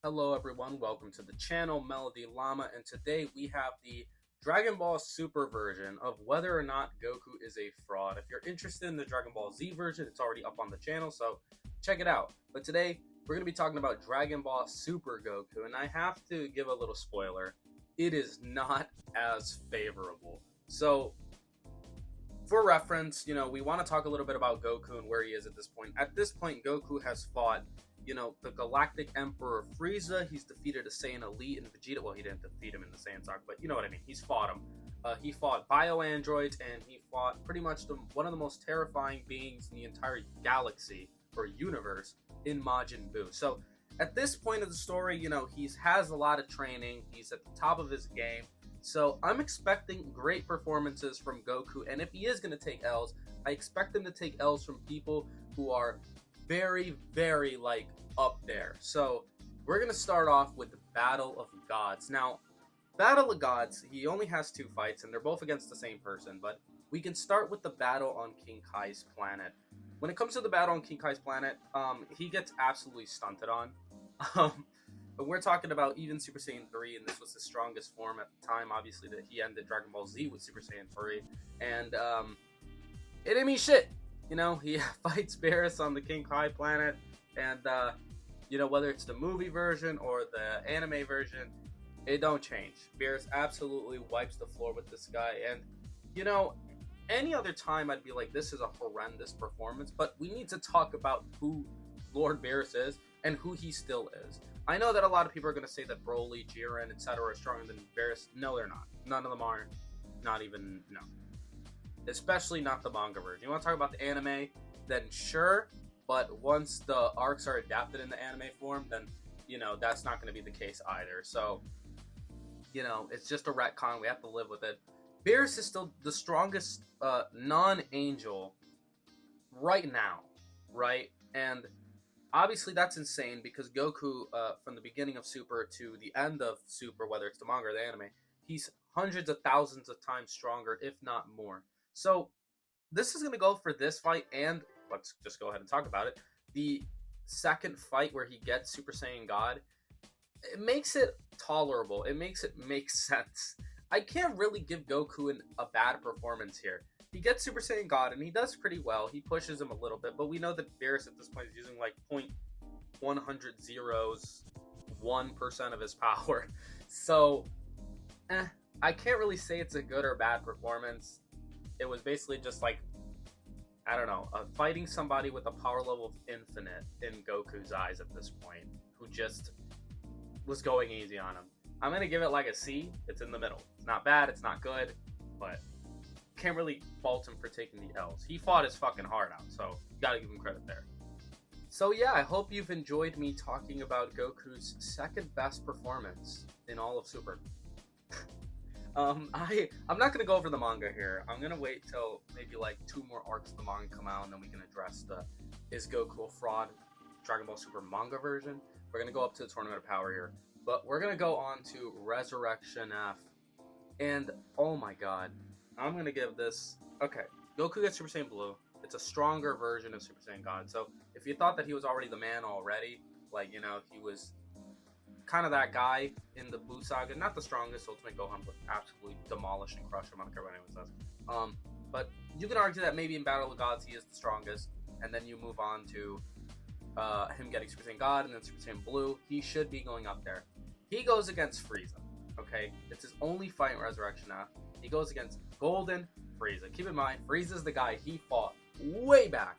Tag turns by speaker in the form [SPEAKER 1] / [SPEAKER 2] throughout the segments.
[SPEAKER 1] Hello everyone, welcome to the channel, Melody Llama, and today we have the Dragon Ball Super version of whether or not Goku is a fraud. If you're interested in the Dragon Ball Z version, it's already up on the channel, so check it out. But today, we're going to be talking about Dragon Ball Super Goku, and I have to give a little spoiler. It is not as favorable. So, for reference, we want to talk a little bit about Goku and where he is at this point. At this point, Goku has fought the Galactic Emperor Frieza. He's defeated a Saiyan Elite and Vegeta. Well, he didn't defeat him in the Saiyan saga, but you know what I mean. He's fought him. He fought bio androids, and he fought pretty much one of the most terrifying beings in the entire galaxy or universe in Majin Buu. So at this point of the story, he has a lot of training. He's at the top of his game. So I'm expecting great performances from Goku, and if he is going to take L's, I expect him to take L's from people who are very, very up there. So we're gonna start off with the Battle of Gods. Now, Battle of Gods, he only has two fights, and they're both against the same person. But we can start with the battle on King Kai's planet. When it comes to the battle on King Kai's planet, he gets absolutely stunted on. But we're talking about even Super Saiyan 3, and this was his strongest form at the time. Obviously, that he ended Dragon Ball Z with Super Saiyan 3, and it didn't mean shit. He fights Beerus on the King Kai planet, and whether it's the movie version or the anime version, it don't change. Beerus absolutely wipes the floor with this guy, and any other time I'd be like, this is a horrendous performance, but we need to talk about who Lord Beerus is and who he still is. I know that a lot of people are going to say that Broly, Jiren, etc. are stronger than Beerus. No, they're not. None of them are. Not even, no. Especially not the manga version. You want to talk about the anime, then sure, but once the arcs are adapted in the anime form, then, that's not going to be the case either. So, it's just a retcon. We have to live with it. Beerus is still the strongest non-angel right now, right? And obviously that's insane because Goku, from the beginning of Super to the end of Super, whether it's the manga or the anime, he's hundreds of thousands of times stronger, if not more. So this is going to go for this fight, and let's just go ahead and talk about it. The second fight where he gets Super Saiyan God, it makes it tolerable. It makes it make sense. I can't really give Goku a bad performance here. He gets Super Saiyan God, and he does pretty well. He pushes him a little bit, but we know that Beerus at this point is using like 0.100 1% of his power. So, I can't really say it's a good or bad performance. It was basically just like, I don't know, fighting somebody with a power level of infinite in Goku's eyes at this point, who just was going easy on him. I'm going to give it like a C. It's in the middle. It's not bad, it's not good, but can't really fault him for taking the L's. He fought his fucking heart out, so gotta give him credit there. So yeah, I hope you've enjoyed me talking about Goku's second best performance in all of Super. I'm not gonna go over the manga here. I'm gonna wait till maybe like 2 more arcs of the manga come out, and then we can address the is Goku a fraud Dragon Ball Super manga version. We're gonna go up to the Tournament of Power here, but we're gonna go on to Resurrection F, and oh my god, I'm gonna give this. Okay, Goku gets Super Saiyan Blue. It's a stronger version of Super Saiyan God. So if you thought that he was already the man already, he was kind of that guy in the Buu saga, not the strongest. Ultimate Gohan would absolutely demolish and crush him. I don't care what anyone says. But you can argue that maybe in Battle of Gods he is the strongest, and then you move on to him getting Super Saiyan God and then Super Saiyan Blue. He should be going up there. He goes against Frieza. Okay, it's his only fight in Resurrection F. He goes against Golden Frieza. Keep in mind, Frieza's the guy he fought way back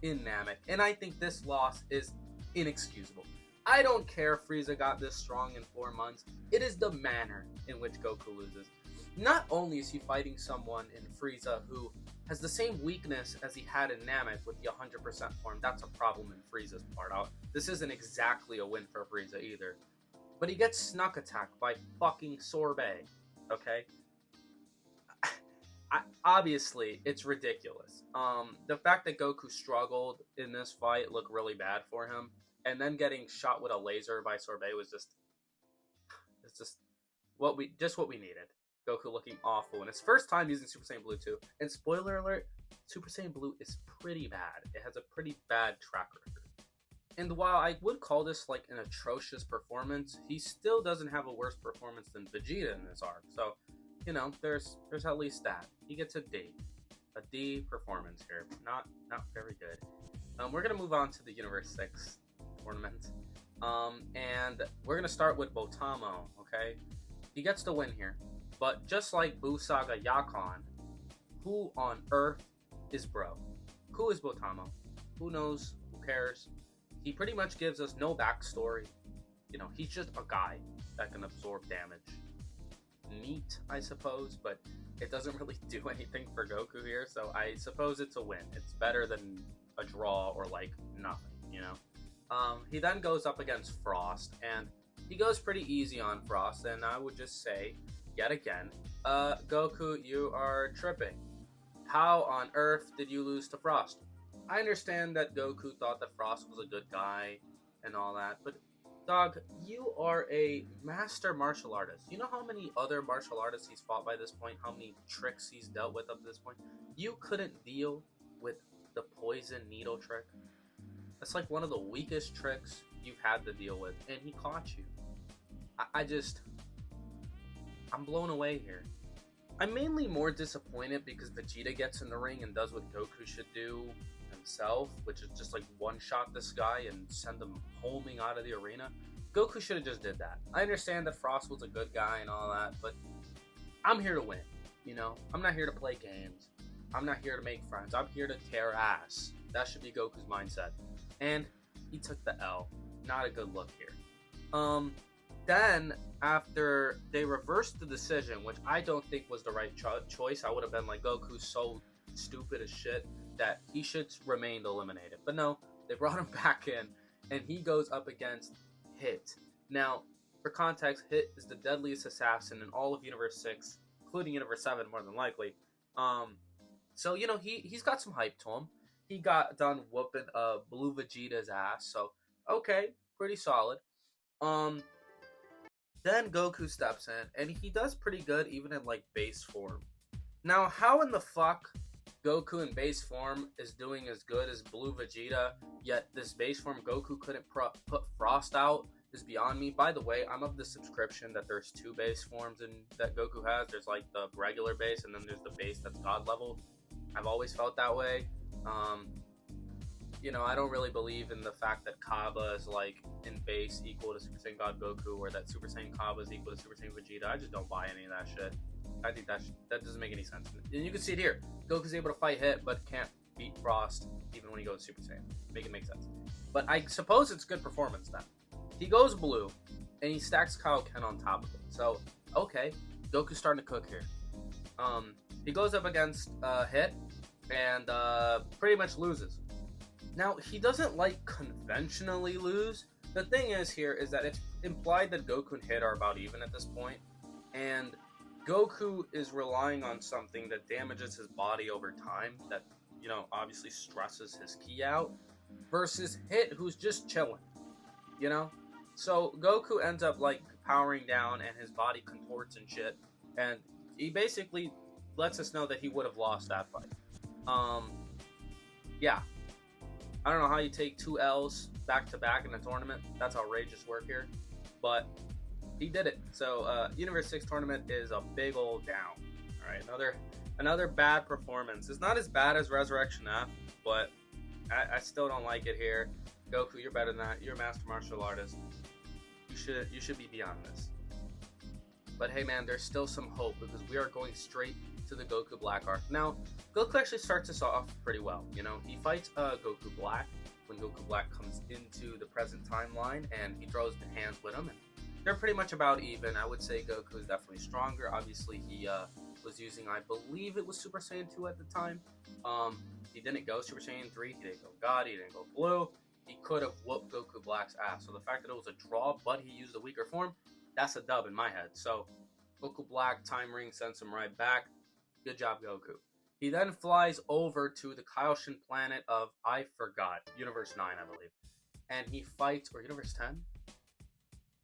[SPEAKER 1] in Namek, and I think this loss is inexcusable. I don't care if Frieza got this strong in 4 months. It is the manner in which Goku loses. Not only is he fighting someone in Frieza who has the same weakness as he had in Namek with the 100% form. That's a problem in Frieza's part out. This isn't exactly a win for Frieza either. But he gets snuck attacked by fucking Sorbet. Okay? Obviously, it's ridiculous. The fact that Goku struggled in this fight looked really bad for him, and then getting shot with a laser by Sorbet was it's just what we needed. Goku looking awful, and his first time using Super Saiyan Blue 2. And spoiler alert, Super Saiyan Blue is pretty bad. It has a pretty bad track record. And while I would call this like an atrocious performance, he still doesn't have a worse performance than Vegeta in this arc. So, you know, there's at least that. He gets a D performance here. Not very good. We're gonna move on to the Universe 6 tournament. And we're gonna start with Botamo, okay? He gets the win here. But just like Buu Saga Yakon, who on earth is Bro? Who is Botamo? Who knows? Who cares? He pretty much gives us no backstory. You know, he's just a guy that can absorb damage. Neat, I suppose, but it doesn't really do anything for Goku here, so I suppose it's a win. It's better than a draw or like nothing, you know? He then goes up against Frost, and he goes pretty easy on Frost, and I would just say, yet again, Goku, you are tripping. How on earth did you lose to Frost? I understand that Goku thought that Frost was a good guy and all that, but dog, you are a master martial artist. You know how many other martial artists he's fought by this point? How many tricks he's dealt with up to this point? You couldn't deal with the poison needle trick. That's like one of the weakest tricks you've had to deal with, and he caught you. I'm blown away here. I'm mainly more disappointed because Vegeta gets in the ring and does what Goku should do himself, which is just like one-shot this guy and send him homing out of the arena. Goku should have just did that. I understand that Frost was a good guy and all that, but I'm here to win, you know? I'm not here to play games. I'm not here to make friends. I'm here to tear ass. That should be Goku's mindset. And he took the L. Not a good look here. Then, after they reversed the decision, which I don't think was the right choice, I would have been like, Goku's so stupid as shit that he should remain eliminated. But no, they brought him back in, and he goes up against Hit. Now, for context, Hit is the deadliest assassin in all of Universe 6, including Universe 7, more than likely. So, you know, he's got some hype to him. He got done whooping Blue Vegeta's ass, so, okay, pretty solid. Then Goku steps in, and he does pretty good even in, like, base form. Now, how in the fuck Goku in base form is doing as good as Blue Vegeta, yet this base form Goku couldn't put Frost out is beyond me. By the way, I'm of the subscription that there's two base forms that Goku has. There's, like, the regular base, and then there's the base that's God level. I've always felt that way. You know, I don't really believe in the fact that Kaba is, like, in base equal to Super Saiyan God Goku, or that Super Saiyan Kaba is equal to Super Saiyan Vegeta. I just don't buy any of that shit. I think that doesn't make any sense. And you can see it here. Goku's able to fight Hit, but can't beat Frost even when he goes Super Saiyan. Make it make sense. But I suppose it's good performance then. He goes blue, and he stacks Kaioken on top of it. So, okay, Goku's starting to cook here. He goes up against Hit, and pretty much loses. Now, he doesn't, like, conventionally lose. The thing is here is that it's implied that Goku and Hit are about even at this point, and Goku is relying on something that damages his body over time, that, you know, obviously stresses his ki out, versus Hit, who's just chilling, you know? So Goku ends up, like, powering down, and his body contorts and shit, and he basically lets us know that he would have lost that fight. Yeah. I don't know how you take 2 L's back-to-back in a tournament. That's outrageous work here. But he did it. So, Universe 6 tournament is a big old down. All right, another bad performance. It's not as bad as Resurrection F, but I still don't like it here. Goku, you're better than that. You're a master martial artist. You should be beyond this. But hey, man, there's still some hope because we are going straight to the Goku Black arc. Now, Goku actually starts us off pretty well. You know, he fights Goku Black when Goku Black comes into the present timeline, and he throws the hands with him. And they're pretty much about even. I would say Goku is definitely stronger. Obviously, he was using, I believe it was Super Saiyan 2 at the time. He didn't go Super Saiyan 3. He didn't go God. He didn't go Blue. He could have whooped Goku Black's ass. So the fact that it was a draw, but he used a weaker form, that's a dub in my head. So Goku Black, Time Ring sends him right back. Good job, Goku. He then flies over to the Kaioshin planet of, I forgot, Universe 9, I believe. And he fights, or Universe 10?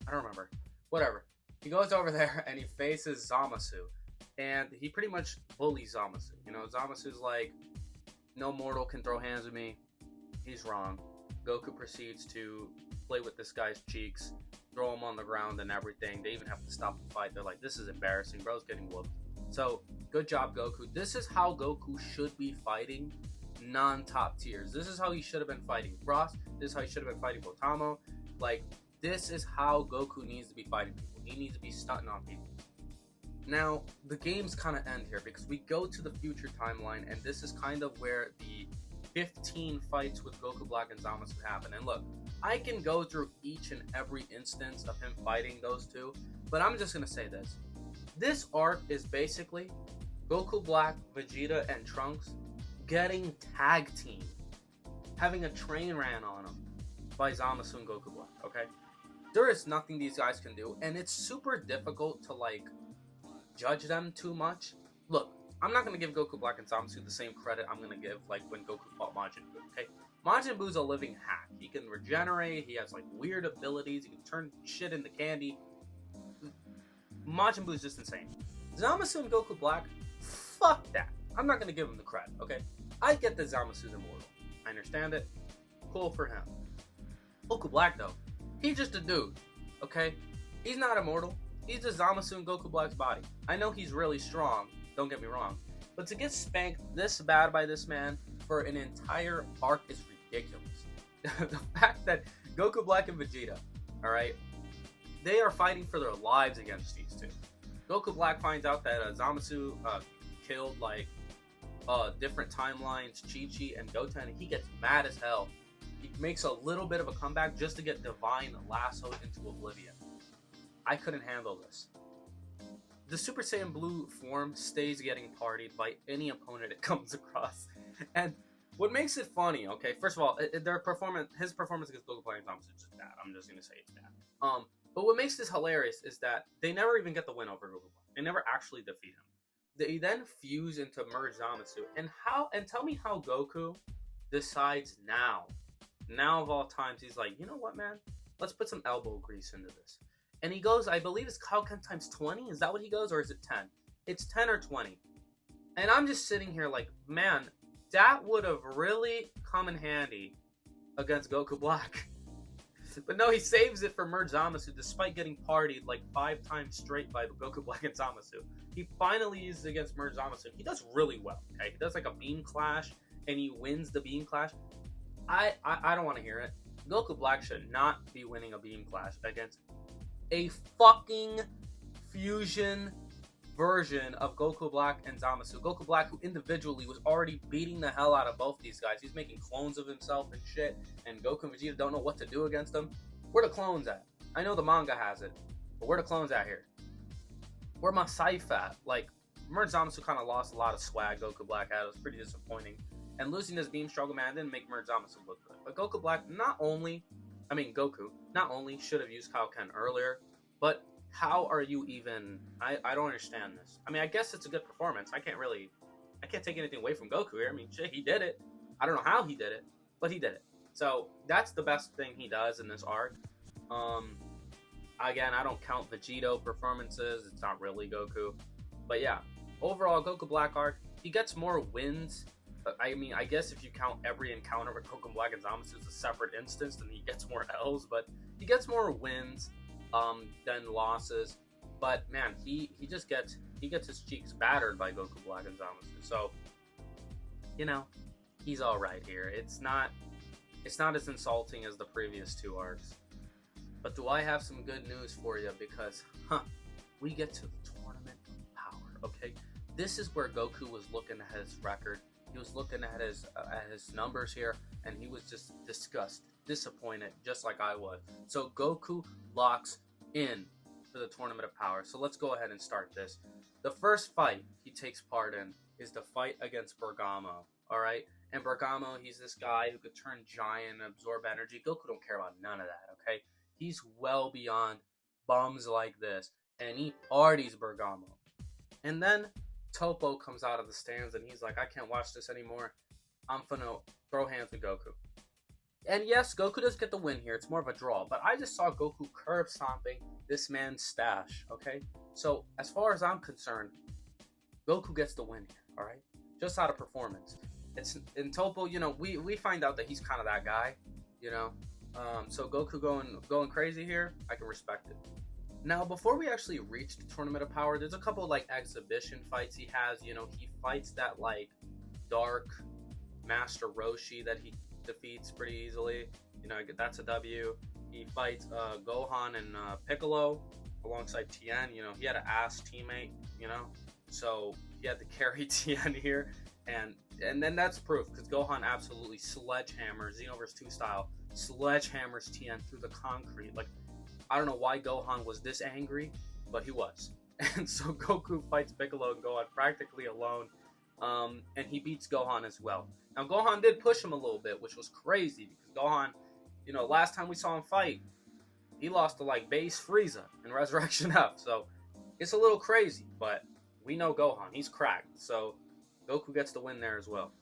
[SPEAKER 1] I don't remember. Whatever. He goes over there and he faces Zamasu. And he pretty much bullies Zamasu. You know, Zamasu's like, no mortal can throw hands with me. He's wrong. Goku proceeds to play with this guy's cheeks, throw him on the ground and everything. They even have to stop the fight. They're like, this is embarrassing. Bro's getting whooped. So, good job, Goku. This is how Goku should be fighting non-top tiers. This is how he should have been fighting Frost. This is how he should have been fighting Botamo. Like, this is how Goku needs to be fighting people. He needs to be stunting on people. Now, the games kind of end here because we go to the future timeline, and this is kind of where the 15 fights with Goku Black and Zamasu happen. And look, I can go through each and every instance of him fighting those two, but I'm just going to say this. This arc is basically Goku Black, Vegeta, and Trunks getting tag team, having a train ran on them by Zamasu and Goku Black, okay? There is nothing these guys can do, and it's super difficult to, like, judge them too much. Look, I'm not going to give Goku Black and Zamasu the same credit I'm going to give, like, when Goku fought Majin Buu, okay? Majin Buu's a living hack. He can regenerate, he has, like, weird abilities, he can turn shit into candy. Majin Buu's just insane. Zamasu and Goku Black, fuck that. I'm not going to give him the credit, okay? I get that Zamasu's immortal. I understand it. Cool for him. Goku Black, though, he's just a dude, okay? He's not immortal. He's just Zamasu and Goku Black's body. I know he's really strong, don't get me wrong, but to get spanked this bad by this man for an entire arc is ridiculous. The fact that Goku Black and Vegeta, alright, they are fighting for their lives against these two. Goku Black finds out that Zamasu killed, like, different timelines, Chi-Chi and Goten, and he gets mad as hell. He makes a little bit of a comeback just to get Divine lassoed into oblivion. I couldn't handle this. The Super Saiyan Blue form stays getting partied by any opponent it comes across. And what makes it funny, okay, first of all, his performance against Goku Black and Zamasu is just bad. I'm just gonna say it's bad. But what makes this hilarious is that they never even get the win over Goku Black. They never actually defeat him. They then fuse into Merge Zamasu. And tell me how Goku decides now of all times, he's like, you know what, man? Let's put some elbow grease into this. And he goes, I believe it's Kaioken times 20. Is that what he goes, or is it 10? It's 10 or 20. And I'm just sitting here like, man, that would have really come in handy against Goku Black. But no, he saves it for Merge Zamasu despite getting partied like 5 times straight by Goku Black and Zamasu. He finally uses it against Merge Zamasu. He does really well, okay? He does like a beam clash, and he wins the beam clash. I don't want to hear it. Goku Black should not be winning a beam clash against a fucking fusion version of Goku Black and Zamasu. Goku Black, who individually was already beating the hell out of both these guys. He's making clones of himself and shit, and Goku and Vegeta don't know what to do against him. Where the clones at? I know the manga has it, but where the clones at here? Where my Scythe at? Like, Merge Zamasu kind of lost a lot of swag Goku Black had. It was pretty disappointing. And losing this beam struggle, man, didn't make Merge Zamasu look good. But Goku Black, Goku not only should have used Kaioken earlier, but how are you even... I don't understand this. I mean, I guess it's a good performance. I can't take anything away from Goku here. I mean, shit, he did it. I don't know how he did it, but he did it. So, that's the best thing he does in this arc. Again, I don't count Vegito performances. It's not really Goku. But yeah, overall, Goku Black arc, he gets more wins. I mean, I guess if you count every encounter with Goku Black and Zamasu as a separate instance, then he gets more L's. But he gets more wins than losses. But man, he gets his cheeks battered by Goku Black and Zamasu. So, you know, he's all right here. It's not as insulting as the previous 2 arcs. But do I have some good news for you? Because, we get to the Tournament of Power, okay? This is where Goku was looking at his record. He was looking at his numbers here, and he was just disgusted, disappointed, just like I was. So Goku locks in for the Tournament of Power. So let's go ahead and start this. The first fight he takes part in is the fight against Bergamo, alright? And Bergamo, he's this guy who could turn giant and absorb energy. Goku don't care about none of that, okay? He's well beyond bums like this, and he parties Bergamo. And then Topo comes out of the stands, and he's like, I can't watch this anymore. I'm finna throw hands with Goku. And yes, Goku does get the win here. It's more of a draw. But I just saw Goku curb stomping this man's stash, okay? So, as far as I'm concerned, Goku gets the win here, all right? Just out of performance. In Topo, you know, we find out that he's kind of that guy. you know. So Goku going crazy here, I can respect it. Now, before we actually reach the Tournament of Power, there's a couple like exhibition fights he has. You know, he fights that like dark Master Roshi that he defeats pretty easily. You know, that's a W. He fights Gohan and Piccolo alongside Tien. You know, he had an ass teammate. You know, so he had to carry Tien here, and then that's proof because Gohan absolutely sledgehammers Xenoverse 2 style, sledgehammers Tien through the concrete. Like, I don't know why Gohan was this angry, but he was. And so Goku fights Piccolo and Gohan practically alone, and he beats Gohan as well. Now Gohan did push him a little bit, which was crazy because Gohan, you know, last time we saw him fight, he lost to like base Frieza in Resurrection F. So it's a little crazy, but we know Gohan, he's cracked. So Goku gets the win there as well.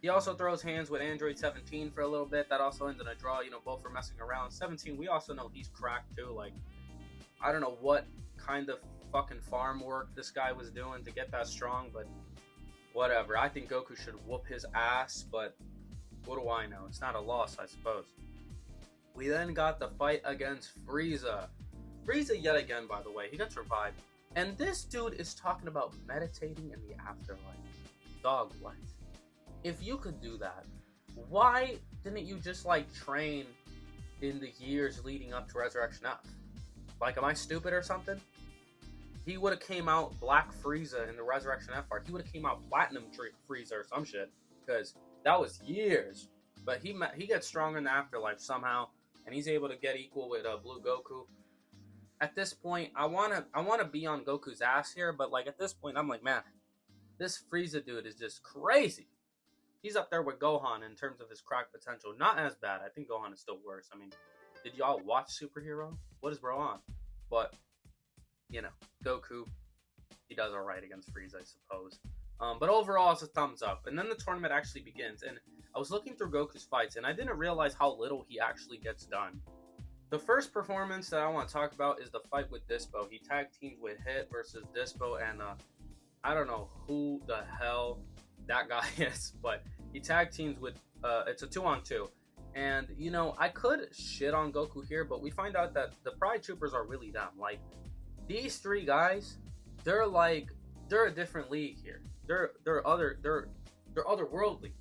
[SPEAKER 1] He also throws hands with Android 17 for a little bit. That also ends in a draw. You know, both are messing around. 17, we also know he's cracked too. Like, I don't know what kind of fucking farm work this guy was doing to get that strong, but whatever. I think Goku should whoop his ass, but what do I know? It's not a loss, I suppose. We then got the fight against Frieza. Frieza yet again, by the way. He got revived. And this dude is talking about meditating in the afterlife. Dog, what? If you could do that, why didn't you just like train in the years leading up to Resurrection F? Like, am I stupid or something? He would have came out Black Frieza in the Resurrection F arc. He would have came out Platinum Frieza or some shit, because that was years. But he gets stronger in the afterlife somehow, and he's able to get equal with Blue Goku. At this point, I wanna be on Goku's ass here, but like at this point, I'm like, man, this Frieza dude is just crazy. He's up there with Gohan in terms of his crack potential. Not as bad. I think Gohan is still worse. I mean, did y'all watch Superhero? What is bro on? But, you know, Goku, he does alright against Frieza, I suppose. But overall, it's a thumbs up. And then the tournament actually begins. And I was looking through Goku's fights, and I didn't realize how little he actually gets done. The first performance that I want to talk about is the fight with Dispo. He tag teamed with Hit versus Dispo, and I don't know who the hell that guy is, but he tag teams with it's a 2-on-2, and you know, I could shit on Goku here, but we find out that the Pride Troopers are really dumb. Like, these three guys, they're a different league here. They're otherworldly.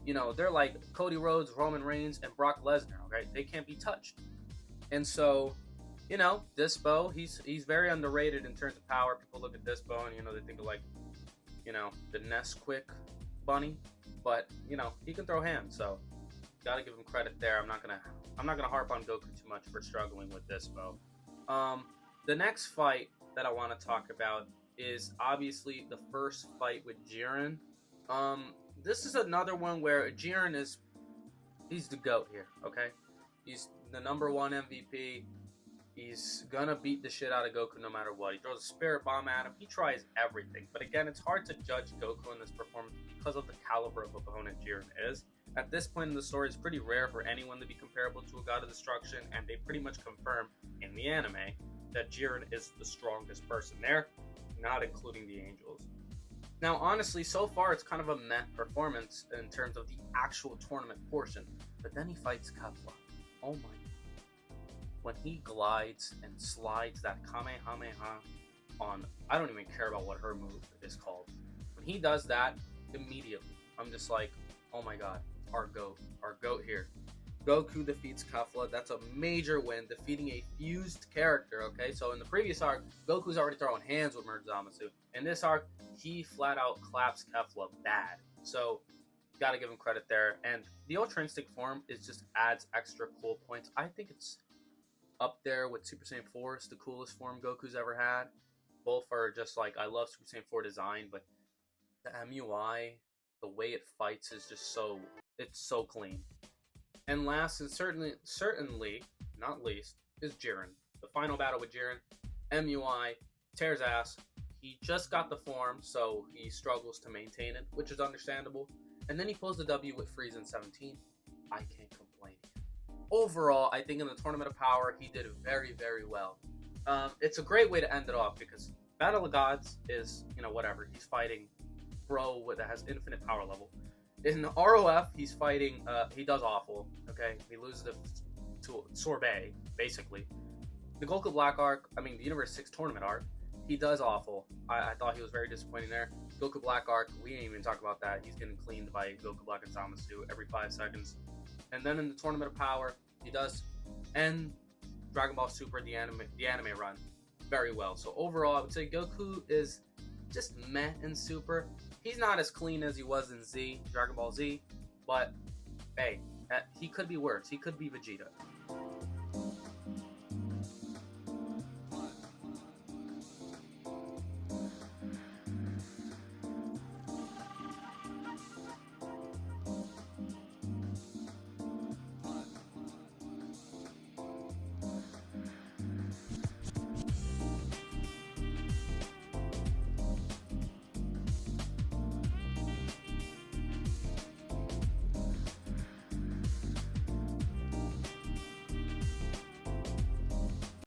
[SPEAKER 1] You know, they're like Cody Rhodes, Roman Reigns, and Brock Lesnar. Okay, they can't be touched. And so, you know, Dispo, he's very underrated in terms of power. People look at Dispo and, you know, they think of like, you know, the Nesquik bunny, but you know, he can throw hands, so gotta give him credit there. I'm not gonna harp on Goku too much for struggling with Dispo. The next fight that I want to talk about is obviously the first fight with Jiren. This is another one where Jiren he's the GOAT here, okay? He's the #1 MVP. He's gonna beat the shit out of Goku no matter what. He throws a spirit bomb at him. He tries everything. But again, it's hard to judge Goku in this performance because of the caliber of opponent Jiren is. At this point in the story, it's pretty rare for anyone to be comparable to a God of Destruction, and they pretty much confirm in the anime that Jiren is the strongest person there, not including the angels. Now, honestly, so far it's kind of a meh performance in terms of the actual tournament portion. But then he fights Kefla. Oh my. When he glides and slides that Kamehameha on, I don't even care about what her move is called. When he does that, immediately, I'm just like, oh my god, our GOAT here. Goku defeats Kefla. That's a major win, defeating a fused character, okay? So in the previous arc, Goku's already throwing hands with Merc Zamasu. In this arc, he flat out claps Kefla bad. So, gotta give him credit there. And the Ultra Instinct form just adds extra cool points. I think it's up there with Super Saiyan 4. It's the coolest form Goku's ever had. Both are just like, I love Super Saiyan 4 design, but the MUI, the way it fights is just it's so clean. And last and certainly not least is Jiren. The final battle with Jiren. MUI tears ass. He just got the form, so he struggles to maintain it, which is understandable. And then he pulls the W with Frieza in 17. I can't complain. Overall, I think in the Tournament of Power, he did very, very well. It's a great way to end it off because Battle of Gods is, you know, whatever. He's fighting bro that has infinite power level. In ROF, he's fighting. He does awful. Okay, he loses to Sorbet basically. The Goku Black arc, I mean the Universe 6 tournament arc, he does awful. I thought he was very disappointing there. Goku Black arc, we didn't even talk about that. He's getting cleaned by Goku Black and Zamasu every 5 seconds. And then in the Tournament of Power, he does end Dragon Ball Super, the anime run, very well. So overall, I would say Goku is just meh in Super. He's not as clean as he was in Z, Dragon Ball Z, but hey, he could be worse. He could be Vegeta.